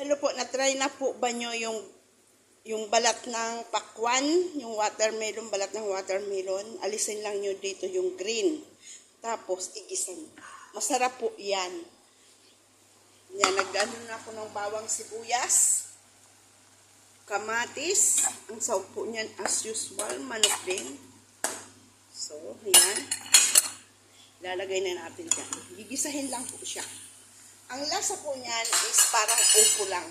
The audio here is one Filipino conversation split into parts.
Hello po, na-try na po ba nyo yung balat ng pakwan, yung watermelon, balat ng watermelon? Alisin lang nyo dito yung green. Tapos, igisan. Masarap po yan. Yan, nag-ano na ako ng bawang sibuyas, kamatis. Ang sahog po niyan, as usual, manok din. So, yan. Lalagay na natin dyan. Gigisahin lang po siya. Ang lasa po niyan is parang upo lang.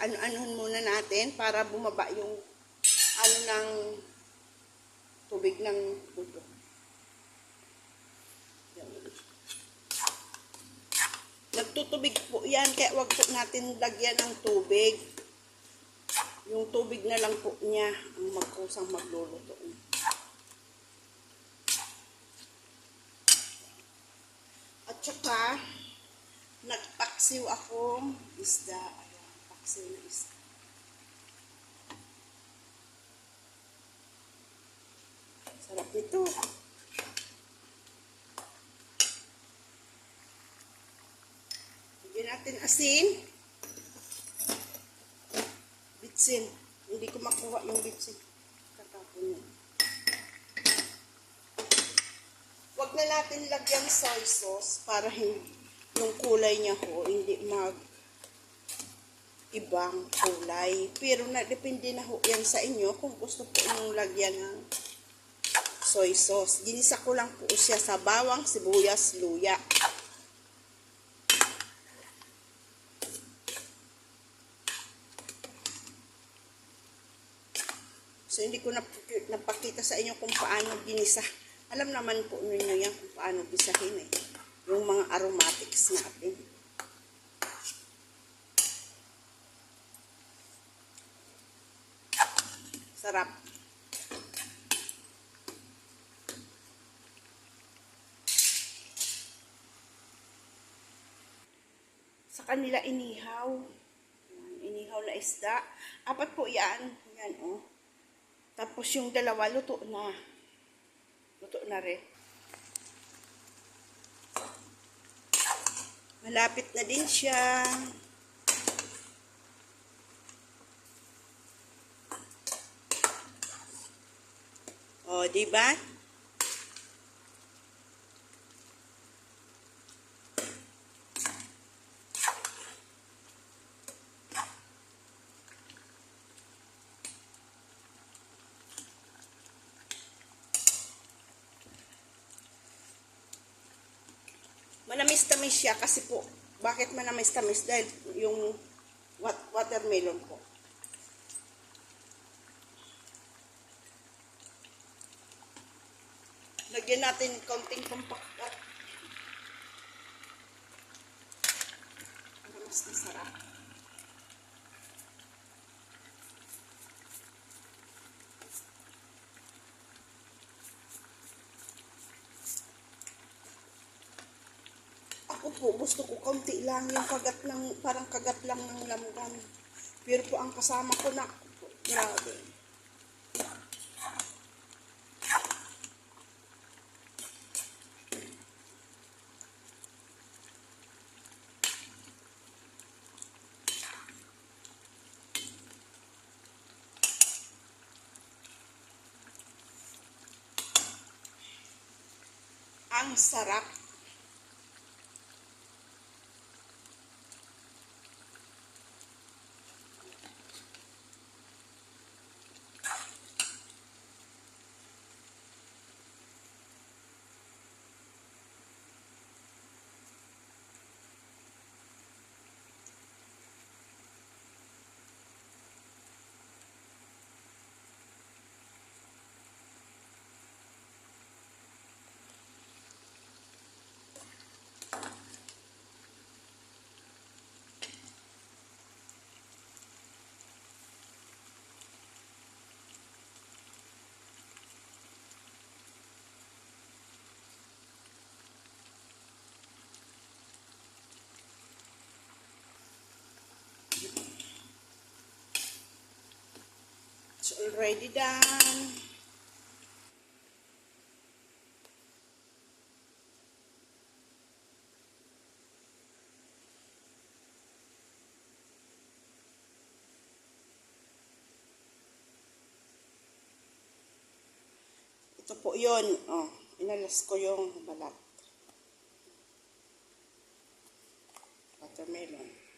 Ano-anuhan muna natin para bumaba yung ano ng tubig ng puto. Nagtutubig po yan, kaya wag po natin lagyan ng tubig. Yung tubig na lang po niya ang magkusang magluluto. At saka, nagpaksiw akong isda. Ayan, paksiw na isda. Sarap nito. Lagyan natin asin. Bitsin. Hindi ko makuha yung bitsin. Katapon yun. Huwag na natin lagyan soy sauce para yung kulay niya ho, hindi ibang kulay. Pero depende na ho yan sa inyo kung gusto po yung lagyan ng soy sauce. Ginisa ko lang po siya sa bawang, sibuyas, luya. So, hindi ko napakita sa inyo kung paano ginisa. Alam naman po ninyo yan kung paano gisahin eh. Yung mga aromatics natin. Sarap. Sa kanila inihaw. Inihaw na isda. 4 po yan. Yan oh. Tapos yung dalawa, luto na. Luto na rin. Malapit na din siya. O, diba? Manamis-tamis siya kasi po, bakit manamis-tamis? Dahil yung watermelon po. Lagyan natin konting pampakkat. Para mas masarap. Ako po, gusto ko kaunti lang yung kagat ng, parang kagat lang ng lamgan. Pero po ang kasama ko na, grabe. Ang sarap. Already done. Ito po yun. Oh, inalas ko yung balat. Watermelon.